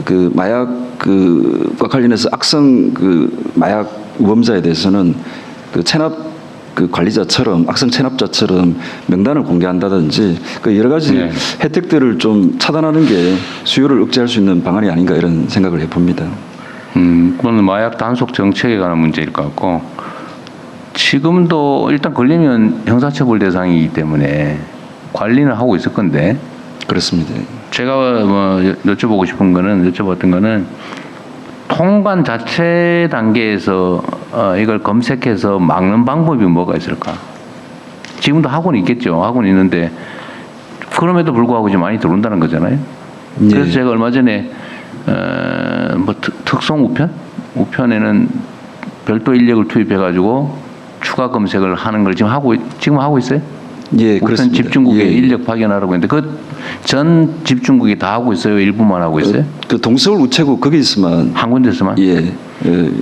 그 마약 그과 관련해서 악성 그 마약 우범자에 대해서는 그 체납 그 관리자처럼 악성 체납자처럼 명단을 공개한다든지 그 여러 가지 네. 혜택들을 좀 차단하는 게 수요를 억제할 수 있는 방안이 아닌가 이런 생각을 해봅니다. 그건 마약 단속 정책에 관한 문제일 것 같고, 지금도 일단 걸리면 형사처벌 대상이기 때문에 관리는 하고 있을 건데, 그렇습니다. 제가 뭐 여쭤봤던 거는 통관 자체 단계에서 이걸 검색해서 막는 방법이 뭐가 있을까? 지금도 학원이 있겠죠. 학원이 있는데 그럼에도 불구하고 이제 많이 들어온다는 거잖아요. 예. 그래서 제가 얼마 전에 뭐 특송 우편에는 별도 인력을 투입해가지고 추가 검색을 하는 걸 지금 하고 있어요? 예, 우편 그렇습니다. 집중국에 예. 인력 파견하라고 했는데 그 전 집중국이 다 하고 있어요? 일부만 하고 있어요? 그 동서울 우체국 거기서만 한 군데서만? 예.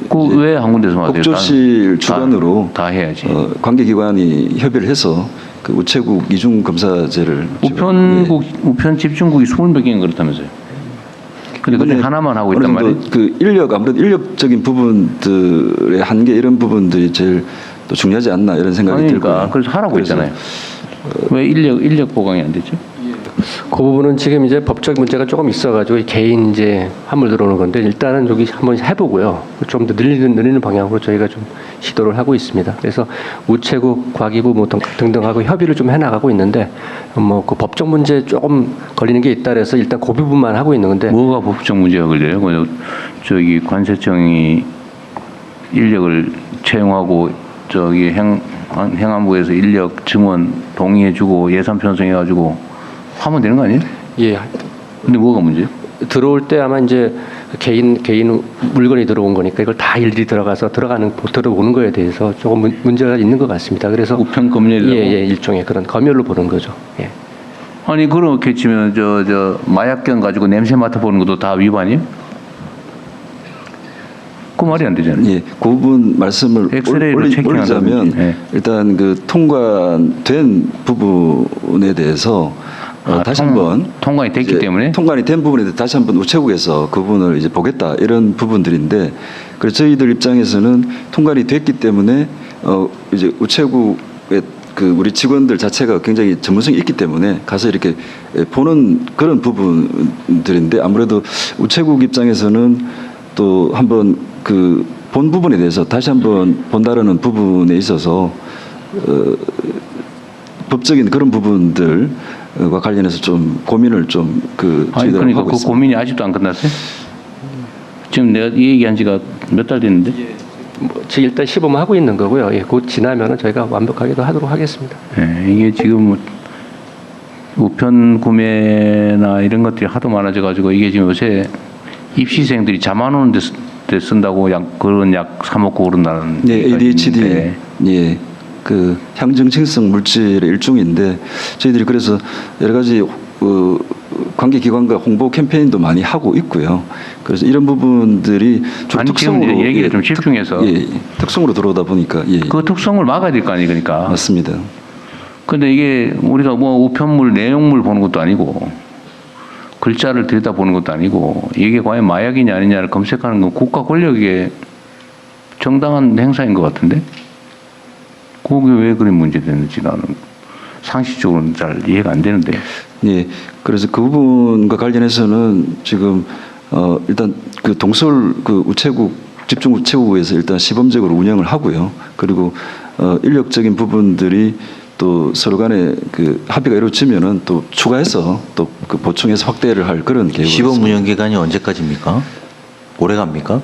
그 왜 한 군데서만 하세요? 국조실 주관으로 다 해야지. 관계기관이 협의를 해서 그 우체국 이중 검사제를 우편 집중국이 20몇 개는 그렇다면서요? 근데 그중 하나만 하고 있단 말이에요? 그 아무래도 인력적인 부분들의 한계 이런 부분들이 제일 또 중요하지 않나 이런 생각이 들고요. 그래서 하라고 했잖아요. 왜 인력 보강이 안 됐죠? 그 부분은 지금 이제 법적 문제가 조금 있어가지고 개인 이제 환물 들어오는 건데 일단은 여기 한번 해보고요. 좀 더 늘리는 방향으로 저희가 좀 시도를 하고 있습니다. 그래서 우체국, 과기부 뭐 등등하고 협의를 좀 해나가고 있는데 뭐 그 법적 문제 조금 걸리는 게 있다 그래서 일단 그 부분만 하고 있는 건데. 뭐가 법적 문제가 걸려요? 저기 관세청이 인력을 채용하고 저기 행안부에서 인력 증원 동의해주고 예산 편성해가지고 하면 되는 거 아니에요? 예. 근데 뭐가 문제예요? 들어올 때 아마 이제 개인 물건이 들어온 거니까 이걸 다 일일이 들어오는 거에 대해서 조금 문제가 있는 것 같습니다. 그래서 우편 검열이라고? 예, 일종의 그런 검열로 보는 거죠. 예. 아니 그렇게 치면 저 마약견 가지고 냄새 맡아보는 것도 다 위반이에요? 그 말이 안 되잖아요. 예, 그 부분 말씀을 올리자면 예. 일단 그 통관된 부분에 대해서 다시 한번 통관이 됐기 때문에 통관이 된 부분에 대해서 다시 한번 우체국에서 그 부분을 이제 보겠다 이런 부분들인데, 그래서 저희들 입장에서는 통관이 됐기 때문에 이제 우체국의 그 우리 직원들 자체가 굉장히 전문성이 있기 때문에 가서 이렇게 보는 그런 부분들인데, 아무래도 우체국 입장에서는 또 한번 그 본 부분에 대해서 다시 한번 본다라는 부분에 있어서 법적인 그런 부분들과 관련해서 좀 고민을 좀 저희들 그러니까 하고 그 있습니다. 고민이 아직도 안 끝났어요? 지금 내가 이 얘기한 지가 몇 달 됐는데? 지금 일단 시범 하고 있는 거고요. 예, 곧 지나면은 저희가 완벽하게도 하도록 하겠습니다. 네, 이게 지금 뭐 우편 구매나 이런 것들이 하도 많아져가지고 이게 지금 요새 입시생들이 잠 안 오는 데 쓴다고 그런 약 사 먹고 그런다는. 예, ADHD, 예, 그 향정증성 물질의 일종인데 저희들이 그래서 여러 가지 관계기관과 홍보 캠페인도 많이 하고 있고요. 그래서 이런 부분들이 좀 특성으로 얘기를 좀 집중해서 특성으로 들어오다 보니까 그 특성을 막아야 될 거 아니에요, 그러니까. 맞습니다. 근데 이게 우리가 뭐 우편물 내용물 보는 것도 아니고 글자를 들여다보는 것도 아니고 이게 과연 마약이냐 아니냐를 검색하는 건 국가 권력의 정당한 행사인 것 같은데 그게 왜 그런 문제되는지 나는 상식적으로는 잘 이해가 안 되는데. 예, 그래서 그 부분과 관련해서는 지금 일단 그 동서울 그 우체국 집중 우체국에서 일단 시범적으로 운영을 하고요. 그리고 인력적인 부분들이 또 서로 간에 그 합의가 이루어지면은 또 추가해서 또 그 보충해서 확대를 할 그런 계획을 시범 운영 기간이 언제까지입니까? 올해 갑니까?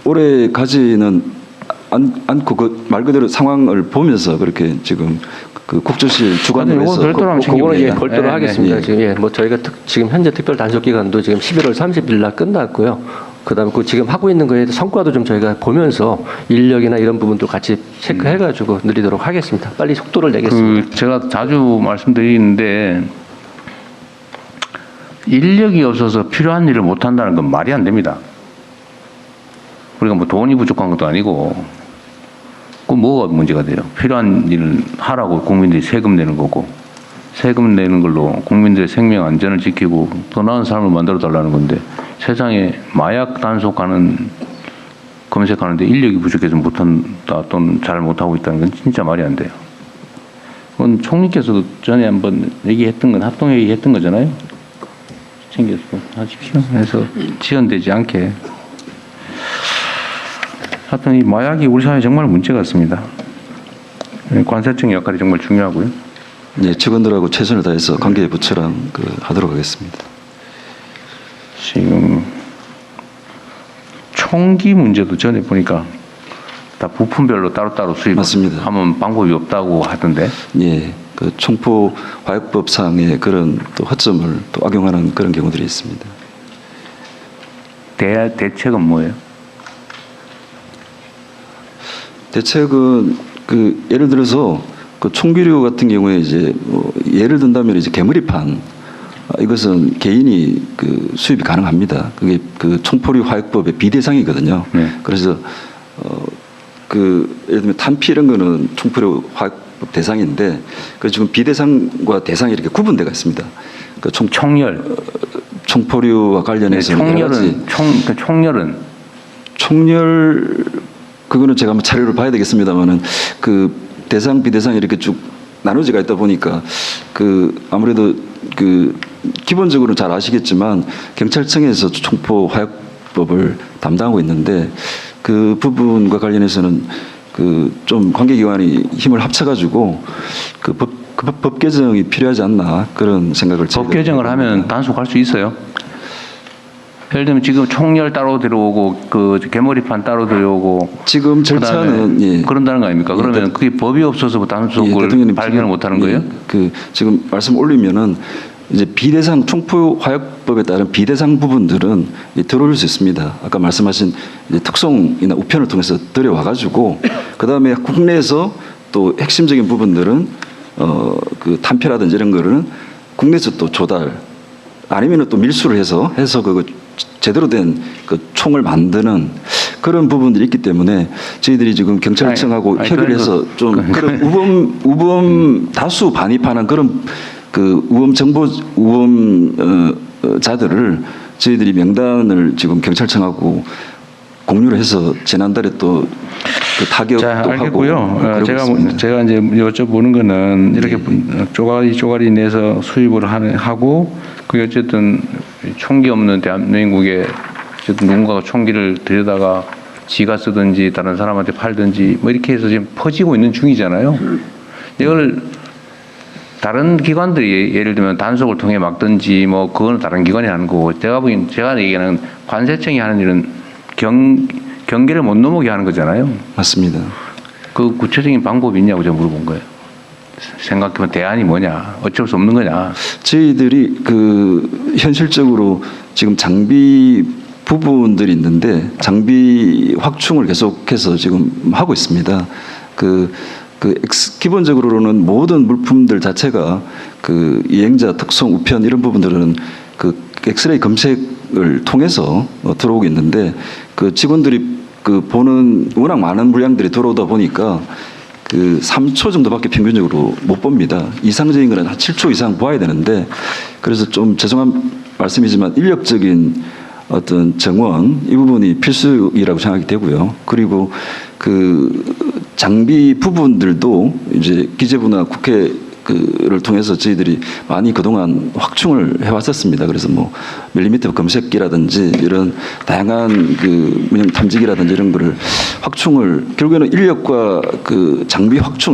올해 가지는 않고 그 말 그대로 상황을 보면서 그렇게 지금 그 국조실 주관으로 해서 그거는 별도로 하겠습니다. 예. 지금 뭐 저희가 지금 현재 특별 단속 기간도 지금 11월 30일 날 끝났고요. 그다음에 그 지금 하고 있는 거에 성과도 좀 저희가 보면서 인력이나 이런 부분도 같이 체크해가지고 늘리도록 하겠습니다. 빨리 속도를 내겠습니다. 제가 자주 말씀드리는데 인력이 없어서 필요한 일을 못 한다는 건 말이 안 됩니다. 우리가 뭐 돈이 부족한 것도 아니고 그 뭐가 문제가 돼요? 필요한 일을 하라고 국민들이 세금 내는 거고 세금 내는 걸로 국민들의 생명 안전을 지키고 더 나은 삶을 만들어 달라는 건데 세상에 마약 단속하는 검색하는데 인력이 부족해서 못한다 또는 잘 못하고 있다는 건 진짜 말이 안 돼요. 그건 총리께서도 전에 한번 얘기했던 건 합동회의 했던 거잖아요. 챙겨서 하십시오. 그래서 지연되지 않게. 하여튼 이 마약이 우리 사회에 정말 문제 같습니다. 관세청 역할이 정말 중요하고요. 네, 직원들하고 최선을 다해서 관계 부처랑 하도록 하겠습니다. 지금 총기 문제도 전에 보니까 다 부품별로 따로따로 맞습니다. 수입하면 방법이 없다고 하던데. 예, 그 총포 화약법상의 그런 또 허점을 또 악용하는 그런 경우들이 있습니다. 대책은 뭐예요? 대책은 예를 들어서 그 총기류 같은 경우에 이제 예를 든다면 이제 개머리판 이것은 개인이 수입이 가능합니다. 그게 총포류 화약법의 비대상이거든요. 네. 그래서 예를 들면 탄피 이런 거는 총포류 화약법 대상인데 그 지금 비대상과 대상이 이렇게 구분되어 있습니다. 총열. 총포류와 관련해서 총열은 총열 그거는 제가 한번 자료를 봐야 되겠습니다만은 대상 비대상 이렇게 쭉 나눠지가 있다 보니까 아무래도 기본적으로 잘 아시겠지만 경찰청에서 총포 화약법을 담당하고 있는데 그 부분과 관련해서는 좀 관계기관이 힘을 합쳐가지고 법 개정이 필요하지 않나 그런 생각을 법 개정을 하면 단속할 수 있어요. 예를 들면 지금 총열 따로 들어오고 개머리판 따로 들어오고 지금 절차는 예. 그런다는 거 아닙니까? 그러면 그게 법이 없어서 단속을 발견을 못하는 거예요? 지금 말씀 올리면은 이제 비대상 총포 화약법에 따른 비대상 부분들은 들어올 수 있습니다. 아까 말씀하신 이제 특송이나 우편을 통해서 들여와 가지고 그 다음에 국내에서 또 핵심적인 부분들은 탄피라든지 이런 거를 국내에서 또 조달 아니면은 또 밀수를 해서 제대로 된 총을 만드는 그런 부분들이 있기 때문에 저희들이 지금 경찰청하고 협의를 해서 좀 그런 우범 다수 반입하는 그런 우범자들을 저희들이 명단을 지금 경찰청하고 공유를 해서 지난달에 또 타격도 알겠고요. 하고 제가 이제 여쭤보는 거는 이렇게 쪼가리 내서 수입을 하고 그게 어쨌든 총기 없는 대한민국에 어쨌든 누군가가 총기를 들여다가 지가 쓰든지 다른 사람한테 팔든지 뭐 이렇게 해서 지금 퍼지고 있는 중이잖아요. 이걸 다른 기관들이 예를 들면 단속을 통해 막든지 뭐 그거는 다른 기관이 하는 거고 제가 얘기하는 관세청이 하는 일은 경계를 못 넘어게 하는 거잖아요. 맞습니다. 그 구체적인 방법이 있냐고 제가 물어본 거예요. 생각해보면 대안이 뭐냐, 어쩔 수 없는 거냐. 저희들이 현실적으로 지금 장비 부분들이 있는데 장비 확충을 계속해서 지금 하고 있습니다. 기본적으로는 모든 물품들 자체가 이행자 특성 우편 이런 부분들은 엑스레이 검색을 통해서 들어오고 있는데 직원들이 보는 워낙 많은 물량들이 들어오다 보니까 3초 정도밖에 평균적으로 못 봅니다. 이상적인 거는 한 7초 이상 보아야 되는데 그래서 좀 죄송한 말씀이지만 인력적인 어떤 정원 이 부분이 필수이라고 생각이 되고요. 그리고 장비 부분들도 이제 기재부나 국회를 통해서 저희들이 많이 그동안 확충을 해왔었습니다. 그래서 밀리미터 검색기라든지 이런 다양한 문형 탐지기라든지 이런 거를 확충을 결국에는 인력과 장비 확충